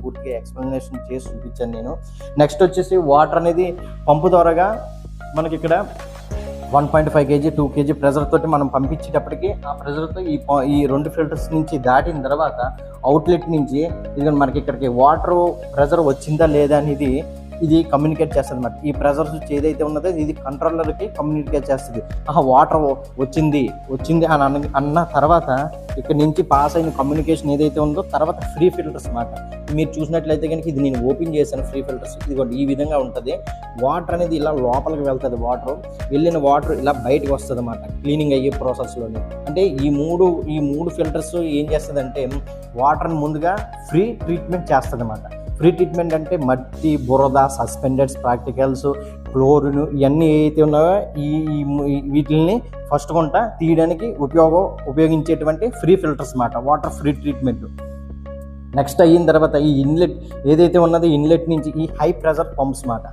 పూర్తిగా ఎక్స్ప్లెనేషన్ చేసి చూపించాను నేను. నెక్స్ట్ వచ్చేసి వాటర్ అనేది పంపు ద్వారాగా మనకి ఇక్కడ 1.5 kg 2 kg ప్రెజర్ తోటి మనం పంపించేటప్పటికి ఆ ప్రెజర్తో ఈ 2 ఫిల్టర్స్ నుంచి దాటిన తర్వాత అవుట్లెట్ నుంచి ఇది మనకి ఇక్కడికి వాటర్ ప్రెజర్ వచ్చిందా లేదా అనేది ఇది కమ్యూనికేట్ చేస్తుంది అన్నమాట. ఈ ప్రెజర్ స్విచ్ ఏదైతే ఉన్నదో ఇది కంట్రోలర్కి కమ్యూనికేట్ చేస్తుంది. వాటర్ వచ్చింది అని అన్న తర్వాత ఇక్కడ నుంచి పాస్ అయిన కమ్యూనికేషన్ ఏదైతే ఉందో తర్వాత ఫ్రీ ఫిల్టర్స్ అన్నమాట. మీరు చూసినట్లయితే కనుక ఇది నేను ఓపెన్ చేశాను ఫ్రీ ఫిల్టర్స్. ఇది ఈ విధంగా ఉంటుంది. వాటర్ అనేది ఇలా లోపలికి వెళ్తుంది. వెళ్ళిన వాటర్ ఇలా బయటకు వస్తుంది అన్నమాట క్లీనింగ్ అయ్యే ప్రాసెస్లోని. అంటే ఈ మూడు ఫిల్టర్స్ ఏం చేస్తుంది అంటే వాటర్ని ముందుగా ఫ్రీ ట్రీట్మెంట్ చేస్తుంది అన్నమాట. ఫ్రీ ట్రీట్మెంట్ అంటే మట్టి, బురద, సస్పెండెడ్స్, ప్రాక్టికల్స్, క్లోరిన్ ఇవన్నీ ఏవైతే ఉన్నాయో వీటిని ఫస్ట్ కొంట తీయడానికి ఉపయోగించేటువంటి ఫ్రీ ఫిల్టర్స్ అన్నమాట. Water free treatment. నెక్స్ట్ అయిన తర్వాత ఈ ఇన్లెట్ ఏదైతే ఉన్నదో ఇన్లెట్ నుంచి ఈ హై ప్రెషర్ పంప్స్ అన్నమాట.